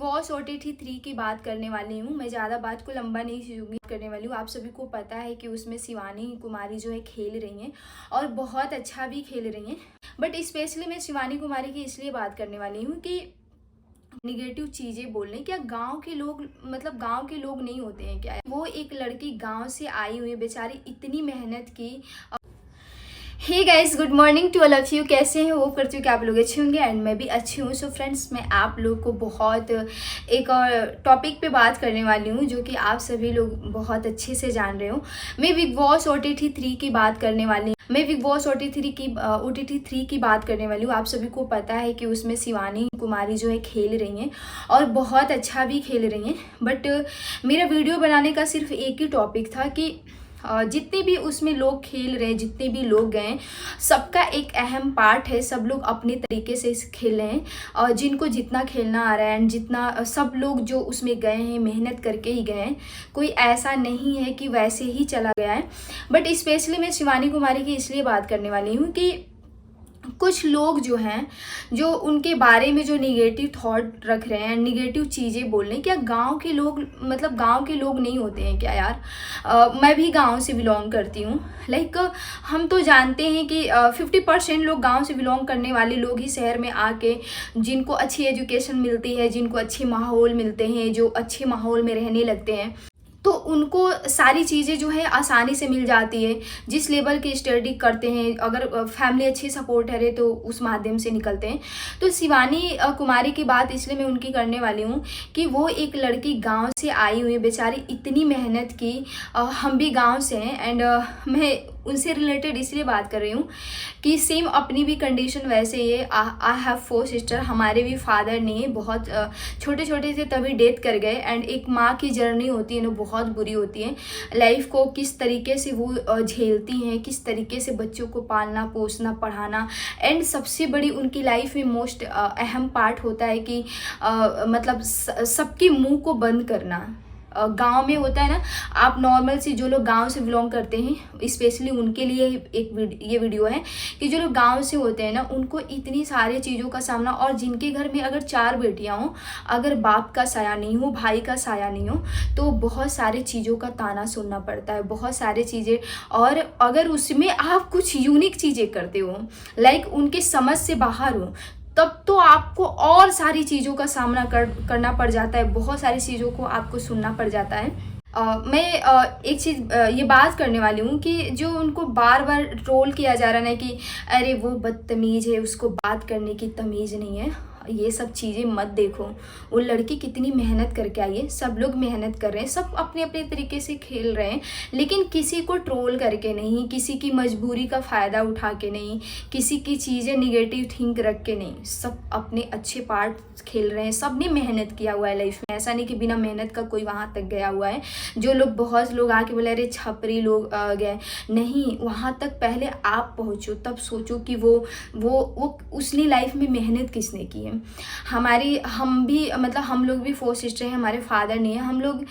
Boss OTT 3 की बात करने वाली हूँ। मैं ज़्यादा बात को लंबा नहीं खींचूंगी, करने वाली हूँ। आप सभी को पता है कि उसमें शिवानी कुमारी जो है खेल रही हैं और बहुत अच्छा भी खेल रही हैं। बट स्पेशली मैं शिवानी कुमारी की इसलिए बात करने वाली हूँ कि निगेटिव चीज़ें बोल रहे हैं। क्या गांव के लोग मतलब गांव के लोग नहीं होते हैं क्या? वो एक लड़की गांव से आई हुई बेचारी, इतनी मेहनत की। Hey guys, good morning to all of you. कैसे हैं? होप करती हूँ कि आप लोग अच्छे होंगे एंड मैं भी अच्छी हूँ। सो फ्रेंड्स, मैं आप लोग को बहुत एक और टॉपिक पे बात करने वाली हूँ जो कि आप सभी लोग बहुत अच्छे से जान रहे हो। मैं बिग बॉस OTT 3 की बात करने वाली हूँ। OTT 3 की बात करने वाली हूँ। आप सभी को पता है कि उसमें शिवानी कुमारी जो है खेल रही हैं और बहुत अच्छा भी खेल रही हैं। बट मेरा वीडियो बनाने का सिर्फ एक ही टॉपिक था कि जितने भी उसमें लोग खेल रहे हैं, जितने भी लोग गए, सबका एक अहम पार्ट है। सब लोग अपने तरीके से खेल रहे हैं और जिनको जितना खेलना आ रहा है एंड जितना सब लोग जो उसमें गए हैं मेहनत करके ही गए हैं। कोई ऐसा नहीं है कि वैसे ही चला गया है। बट स्पेशली मैं शिवानी कुमारी की इसलिए बात करने वाली हूँ कि कुछ लोग जो हैं, जो उनके बारे में जो निगेटिव थॉट रख रहे हैं, निगेटिव चीज़ें बोल रहे हैं। क्या गांव के लोग मतलब गांव के लोग नहीं होते हैं क्या यार? मैं भी गांव से बिलोंग करती हूँ। लाइक हम तो जानते हैं कि 50% लोग गांव से बिलोंग करने वाले लोग ही शहर में आके, जिनको अच्छी एजुकेशन मिलती है, जिनको अच्छे माहौल मिलते हैं, जो अच्छे माहौल में रहने लगते हैं, तो उनको सारी चीज़ें जो है आसानी से मिल जाती है। जिस लेवल की स्टडी करते हैं, अगर फैमिली अच्छी सपोर्ट है तो उस माध्यम से निकलते हैं। तो शिवानी कुमारी की बात इसलिए मैं उनकी करने वाली हूँ कि वो एक लड़की गांव से आई हुई बेचारी, इतनी मेहनत की। हम भी गांव से हैं एंड मैं उनसे रिलेटेड इसलिए बात कर रही हूँ कि सेम अपनी भी कंडीशन वैसे ही है। I have 4 sister. हमारे भी फादर ने बहुत छोटे छोटे थे तभी डेथ कर गए। एंड एक माँ की जर्नी होती है ना, बहुत बुरी होती है। लाइफ को किस तरीके से वो झेलती हैं, किस तरीके से बच्चों को पालना पोसना पढ़ाना। एंड सबसे बड़ी उनकी लाइफ में मोस्ट अहम पार्ट होता है कि मतलब सबके मुंह को बंद करना। गांव में होता है ना, आप नॉर्मल सी जो लोग गांव से बिलोंग करते हैं, स्पेशली उनके लिए ये वीडियो है कि जो लोग गांव से होते हैं ना, उनको इतनी सारी चीज़ों का सामना, और जिनके घर में अगर 4 बेटियां हों, अगर बाप का साया नहीं हो, भाई का साया नहीं हो, तो बहुत सारी चीज़ों का ताना सुनना पड़ता है, बहुत सारी चीज़ें। और अगर उसमें आप कुछ यूनिक चीज़ें करते हो, लाइक उनके समझ से बाहर हो, तब तो आपको और सारी चीज़ों का सामना करना पड़ जाता है, बहुत सारी चीज़ों को आपको सुनना पड़ जाता है। मैं एक चीज़ ये बात करने वाली हूँ कि जो उनको बार बार ट्रोल किया जा रहा है कि अरे वो बदतमीज़ है, उसको बात करने की तमीज़ नहीं है। ये सब चीज़ें मत देखो। वो लड़की कितनी मेहनत करके आई है, सब लोग मेहनत कर रहे हैं, सब अपने अपने तरीके से खेल रहे हैं, लेकिन किसी को ट्रोल करके नहीं, किसी की मजबूरी का फ़ायदा उठा के नहीं, किसी की चीज़ें निगेटिव थिंक रख के नहीं। सब अपने अच्छे पार्ट खेल रहे हैं। सब ने मेहनत किया हुआ है लाइफ में। ऐसा नहीं कि बिना मेहनत का कोई वहाँ तक गया हुआ है। जो लोग बहुत लोग आके बोले अरे छपरी लोग गए, नहीं, वहाँ तक पहले आप पहुँचो, तब सोचो कि वो उसने लाइफ में मेहनत किसने की है। हम भी मतलब हम लोग भी 4 सिस्टर हैं, हमारे फादर नहीं है। हम लोग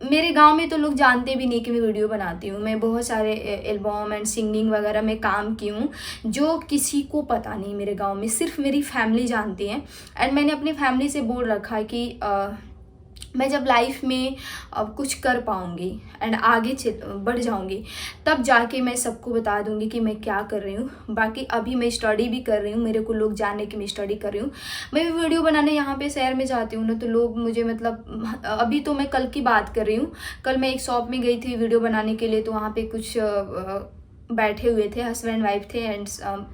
मेरे गांव में तो लोग जानते भी नहीं कि मैं वीडियो बनाती हूँ। मैं बहुत सारे एल्बम एंड सिंगिंग वगैरह में काम की हूँ, जो किसी को पता नहीं मेरे गांव में, सिर्फ मेरी फैमिली जानती है। एंड मैंने अपनी फैमिली से बोल रखा है कि मैं जब लाइफ में कुछ कर पाऊँगी एंड आगे बढ़ जाऊँगी, तब जाके मैं सबको बता दूँगी कि मैं क्या कर रही हूँ। बाकी अभी मैं स्टडी भी कर रही हूँ, मेरे को लोग जाने कि मैं स्टडी कर रही हूँ। मैं भी वीडियो बनाने यहाँ पे शहर में जाती हूँ ना, तो लोग मुझे मतलब अभी तो मैं कल की बात कर रही हूँ, कल मैं एक शॉप में गई थी वीडियो बनाने के लिए, तो वहाँ पे कुछ बैठे हुए थे, हस्बैंड वाइफ थे एंड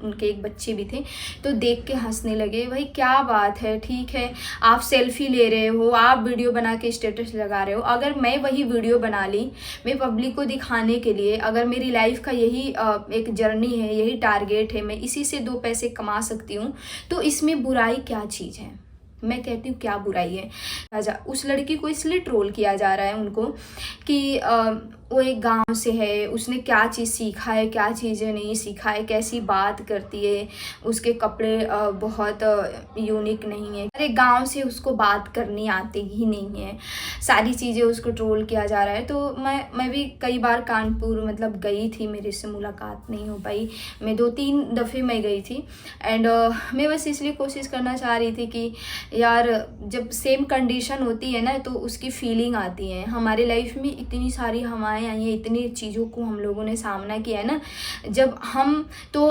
उनके एक बच्चे भी थे, तो देख के हंसने लगे। भाई क्या बात है, ठीक है आप सेल्फी ले रहे हो, आप वीडियो बना के स्टेटस लगा रहे हो। अगर मैं वही वीडियो बना ली मैं पब्लिक को दिखाने के लिए, अगर मेरी लाइफ का यही एक जर्नी है, यही टारगेट है, मैं इसी से 2 पैसे कमा सकती हूँ, तो इसमें बुराई क्या चीज़ है? मैं कहती हूँ क्या बुराई है? उस लड़की को इसलिए ट्रोल किया जा रहा है उनको कि वो एक गांव से है, उसने क्या चीज़ सीखा है, क्या चीज़ें नहीं सीखा है, कैसी बात करती है, उसके कपड़े बहुत यूनिक नहीं है, अरे गांव से उसको बात करनी आती ही नहीं है, सारी चीज़ें उसको ट्रोल किया जा रहा है। तो मैं भी कई बार कानपुर मतलब गई थी, मेरे से मुलाकात नहीं हो पाई, मैं 2-3 दफ़े मैं गई थी। एंड मैं बस इसलिए कोशिश करना चाह रही थी कि यार जब सेम कंडीशन होती है ना तो उसकी फीलिंग आती है। हमारे लाइफ में इतनी सारी हवाएं आई हैं, इतनी चीज़ों को हम लोगों ने सामना किया है ना। जब हम तो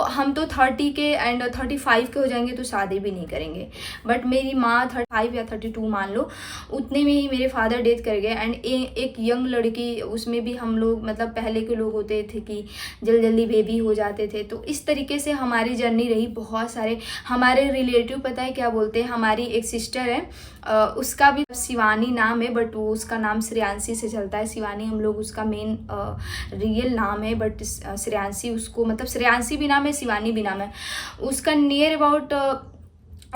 30 के एंड 35 के हो जाएंगे तो शादी भी नहीं करेंगे। बट मेरी माँ 35 या 32 मान लो, उतने में ही मेरे फादर डेथ कर गए। एंड एक यंग लड़की, उसमें भी हम लोग मतलब पहले के लोग होते थे कि जल्दी जल्दी बेबी हो जाते थे। तो इस तरीके से हमारी जर्नी रही। बहुत सारे हमारे रिलेटिव पता है क्या बोलते हैं, हमारी एक सिस्टर है, उसका भी शिवानी नाम है बट वो उसका नाम श्रेयांशी से चलता है। शिवानी हम लोग उसका मेन रियल नाम है, बट श्रेयांशी उसको मतलब श्रेयांशी भी नाम है, शिवानी भी नाम है। उसका नियर अबाउट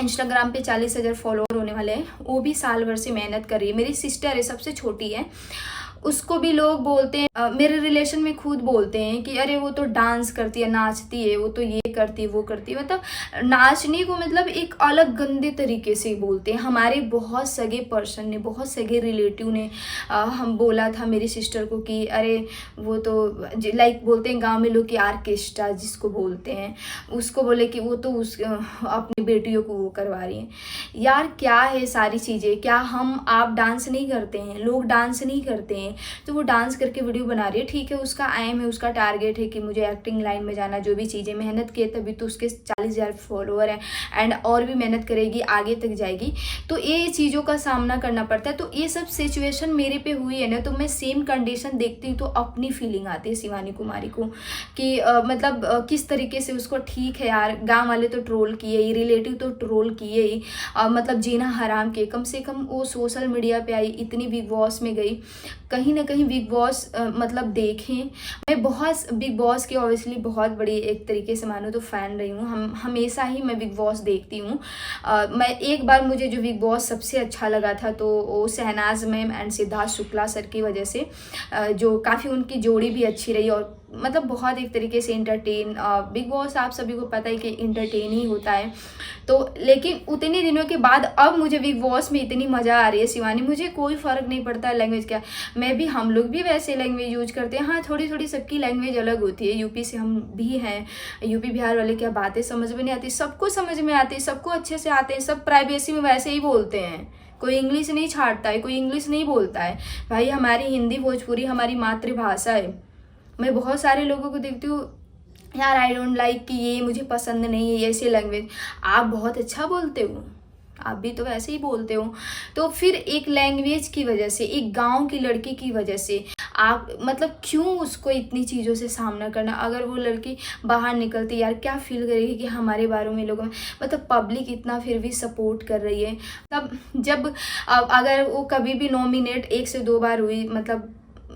इंस्टाग्राम पे 40,000 फॉलोअर होने वाले हैं। वो भी साल भर से मेहनत कर रही है। मेरी सिस्टर है, सबसे छोटी है। उसको भी लोग बोलते हैं, मेरे रिलेशन में खुद बोलते हैं कि अरे वो तो डांस करती है, नाचती है, वो तो ये करती है वो करती है। मतलब नाचने को मतलब एक अलग गंदे तरीके से बोलते हैं। हमारे बहुत सगे पर्सन ने, बहुत सगे रिलेटिव ने हम बोला था मेरी सिस्टर को कि अरे वो तो लाइक बोलते हैं गांव में लोग कि आर्केस्ट्रा जिसको बोलते हैं, उसको बोले कि वो तो उस अपनी बेटियों को वो करवा रही है। यार क्या है सारी चीज़ें, क्या हम आप डांस नहीं करते हैं, लोग डांस नहीं करते हैं, तो वो डांस करके वीडियो बना रही है। ठीक है, उसका एम है, उसका टारगेट है कि मुझे एक्टिंग लाइन में जाना, जो भी चीज़ें मेहनत की तभी तो उसके 40,000 फॉलोअर हैं एंड और भी मेहनत करेगी, आगे तक जाएगी। तो ये चीज़ों का सामना करना पड़ता है। तो ये सब सिचुएशन मेरे पे हुई है ना, तो मैं सेम कंडीशन देखती हूँ तो अपनी फीलिंग आती है शिवानी कुमारी को कि मतलब किस तरीके से उसको, ठीक है यार गाँव वाले तो ट्रोल किए ही, रिलेटिव तो ट्रोल किए ही, मतलब जीना हराम के, कम से कम वो सोशल मीडिया पे आई, इतनी बिग बॉस में गई, कहीं ना कहीं बिग बॉस मतलब देखें। मैं बहुत बिग बॉस की ऑब्वियसली बहुत बड़ी एक तरीके से मानो तो फ़ैन रही हूँ। हम हमेशा ही मैं बिग बॉस देखती हूँ। मैं एक बार मुझे जो बिग बॉस सबसे अच्छा लगा था तो वो Shehnaaz ma'am and Siddharth Shukla sir की वजह से, जो काफ़ी उनकी जोड़ी भी अच्छी रही और मतलब बहुत एक तरीके से इंटरटेन, बिग बॉस आप सभी को पता है कि इंटरटेन ही होता है। तो लेकिन उतने दिनों के बाद अब मुझे बिग बॉस में इतनी मज़ा आ रही है शिवानी, मुझे कोई फ़र्क नहीं पड़ता लैंग्वेज क्या, मैं भी, हम लोग भी वैसे लैंग्वेज यूज करते हैं। हाँ थोड़ी थोड़ी सबकी लैंग्वेज अलग होती है, यूपी से हम भी हैं, यूपी बिहार वाले क्या बातें समझ में नहीं आती, सबको समझ में आती है, सबको अच्छे से आते हैं, सब प्राइवेसी में वैसे ही बोलते हैं, कोई इंग्लिश नहीं छाटता है, कोई इंग्लिश नहीं बोलता है। भाई हमारी हिंदी भोजपुरी हमारी मातृभाषा है। मैं बहुत सारे लोगों को देखती हूँ यार आई डोंट लाइक कि ये मुझे पसंद नहीं है ऐसे लैंग्वेज, आप बहुत अच्छा बोलते हो, आप भी तो वैसे ही बोलते हो। तो फिर एक लैंग्वेज की वजह से, एक गांव की लड़की की वजह से आप मतलब क्यों उसको इतनी चीज़ों से सामना करना। अगर वो लड़की बाहर निकलती यार क्या फील करेगी कि हमारे बारे में लोगों में मतलब पब्लिक इतना फिर भी सपोर्ट कर रही है। तब जब अगर वो कभी भी नॉमिनेट 1 से 2 बार हुई, मतलब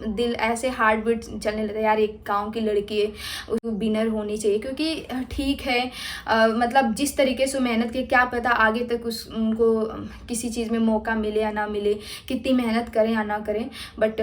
दिल ऐसे हार्ट बीट चलने लगता है यार एक गांव की लड़की है, उसको विनर होनी चाहिए। क्योंकि ठीक है मतलब जिस तरीके से मेहनत की, क्या पता आगे तक उनको किसी चीज़ में मौका मिले या ना मिले, कितनी मेहनत करें या ना करें, बट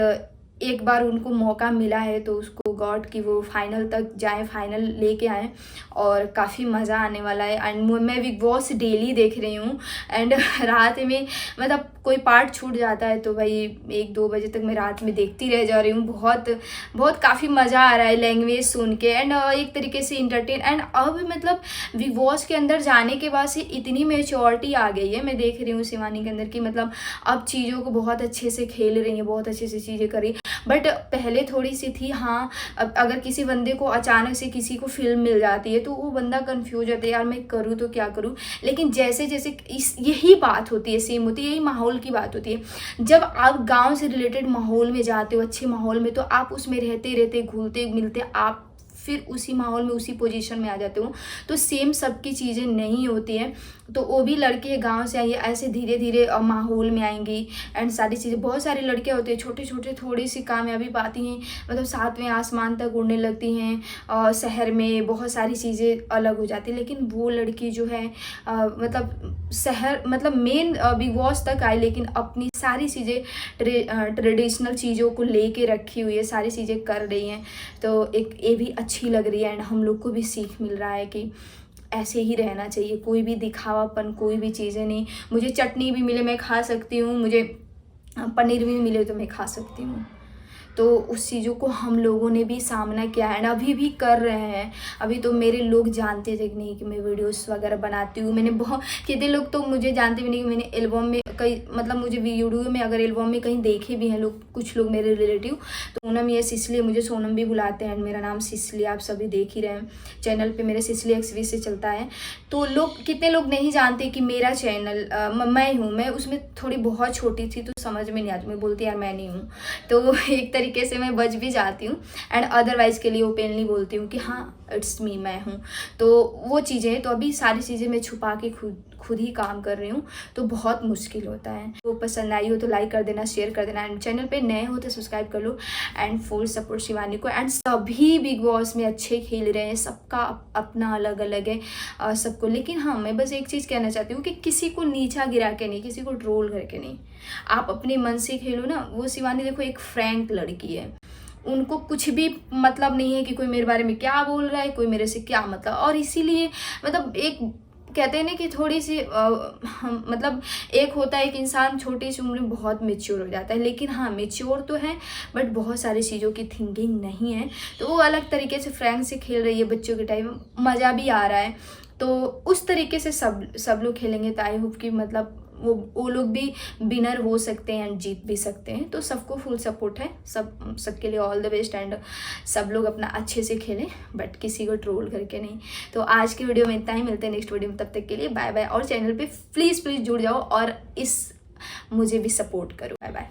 एक बार उनको मौका मिला है तो उसको गॉड की वो फाइनल तक जाए, फाइनल लेके आए और काफ़ी मज़ा आने वाला है। एंड मैं बिग बॉस डेली देख रही हूँ एंड रात में मतलब कोई पार्ट छूट जाता है तो भाई 1-2 बजे तक मैं रात में देखती रह जा रही हूँ। बहुत बहुत काफ़ी मज़ा आ रहा है लैंग्वेज सुन के एंड एक तरीके से इंटरटेन। एंड अब मतलब बिग बॉस के अंदर जाने के बाद से इतनी मेच्योरिटी आ गई है, मैं देख रही हूँ शिवानी के अंदर की, मतलब अब चीज़ों को बहुत अच्छे से खेल रही है, बहुत अच्छे से चीज़ें करी। बट पहले थोड़ी सी थी, हाँ अगर किसी बंदे को अचानक से किसी को फिल्म मिल जाती है तो वो बंदा कंफ्यूज होता है यार मैं करूँ तो क्या करूँ। लेकिन जैसे जैसे यही बात होती है, सेम होती है, यही माहौल की बात होती है। जब आप गांव से रिलेटेड माहौल में जाते हो, अच्छे माहौल में, तो आप उसमें रहते रहते घुलते मिलते आप फिर उसी माहौल में उसी पोजीशन में आ जाते हो। तो सेम सबकी चीज़ें नहीं होती हैं। तो वो भी लड़के गांव से आई ऐसे धीरे धीरे माहौल में आएंगी एंड सारी चीज़ें, बहुत सारी लड़कियां होती हैं छोटे छोटे थोड़ी सी कामयाबी पाती हैं, मतलब 7वें आसमान तक उड़ने लगती हैं, शहर में बहुत सारी चीज़ें अलग हो जाती हैं। लेकिन वो लड़की जो है मतलब शहर मतलब मेन बिग बॉस तक आई, लेकिन अपनी सारी चीज़ें ट्रेडिशनल चीज़ों को लेके रखी हुई है, सारी चीज़ें कर रही हैं। तो एक ये भी अच्छी लग रही है एंड हम लोग को भी सीख मिल रहा है कि ऐसे ही रहना चाहिए, कोई भी दिखावापन कोई भी चीज़ें नहीं। मुझे चटनी भी मिले मैं खा सकती हूँ, मुझे पनीर भी मिले तो मैं खा सकती हूँ। तो उस चीज़ों को हम लोगों ने भी सामना किया है, अभी भी कर रहे हैं। अभी तो मेरे लोग जानते थे कि नहीं कि मैं वीडियोस वगैरह बनाती हूँ। मैंने बहुत कितने लोग तो मुझे जानते भी नहीं कि मैंने एल्बम में कई मतलब मुझे वीडियो में अगर एल्बम में कहीं देखे भी हैं लोग, कुछ लोग मेरे रिलेटिव। तो पूनम ये सिसली, मुझे सोनम भी बुलाते हैं, मेरा नाम सिसली, आप सभी देख ही रहे हैं चैनल पे मेरे सिसली XV से चलता है। तो लोग कितने लोग नहीं जानते कि मेरा चैनल मैं हूँ। मैं उसमें थोड़ी बहुत छोटी थी तो समझ में नहीं आती, मैं बोलती यार मैं नहीं हूँ, तो एक तरीके से मैं बच भी जाती हूँ। एंड अदरवाइज़ के लिए ओपनली बोलती हूँ कि हाँ इट्स मी, मैं हूँ। तो वो चीज़ें, तो अभी सारी चीज़ें मैं छुपा के खुद ही काम कर रही हूँ, तो बहुत मुश्किल होता है। तो पसंद आई हो तो लाइक कर देना, शेयर कर देना, एंड चैनल पे नए हो तो सब्सक्राइब कर लो। एंड फुल सपोर्ट शिवानी को। एंड सभी बिग बॉस में अच्छे खेल रहे हैं, सबका अपना अलग अलग है सबको। लेकिन हाँ, मैं बस एक चीज़ कहना चाहती हूँ कि किसी को नीचा गिरा के नहीं, किसी को ट्रोल करके नहीं, आप अपने मन से खेलो ना। वो शिवानी देखो एक फ्रैंक लड़की है, उनको कुछ भी मतलब नहीं है कि कोई मेरे बारे में क्या बोल रहा है, कोई मेरे से क्या मतलब। और इसीलिए मतलब एक कहते हैं ना कि थोड़ी सी मतलब एक होता है कि इंसान छोटी सी उम्र में बहुत मेच्योर हो जाता है, लेकिन हाँ मेच्योर तो है बट बहुत सारी चीज़ों की थिंकिंग नहीं है। तो वो अलग तरीके से फ्रैंक से खेल रही है, बच्चों के टाइम मज़ा भी आ रहा है। तो उस तरीके से सब लोग खेलेंगे तो आई होप कि मतलब वो लोग भी विनर हो सकते हैं एंड जीत भी सकते हैं। तो सबको फुल सपोर्ट है, सबके लिए ऑल द बेस्ट। एंड सब लोग अपना अच्छे से खेलें बट किसी को ट्रोल करके नहीं। तो आज की वीडियो में इतना ही, मिलते हैं नेक्स्ट वीडियो में, तब तक के लिए बाय बाय। और चैनल पे प्लीज़ जुड़ जाओ और मुझे भी सपोर्ट करो। Bye bye.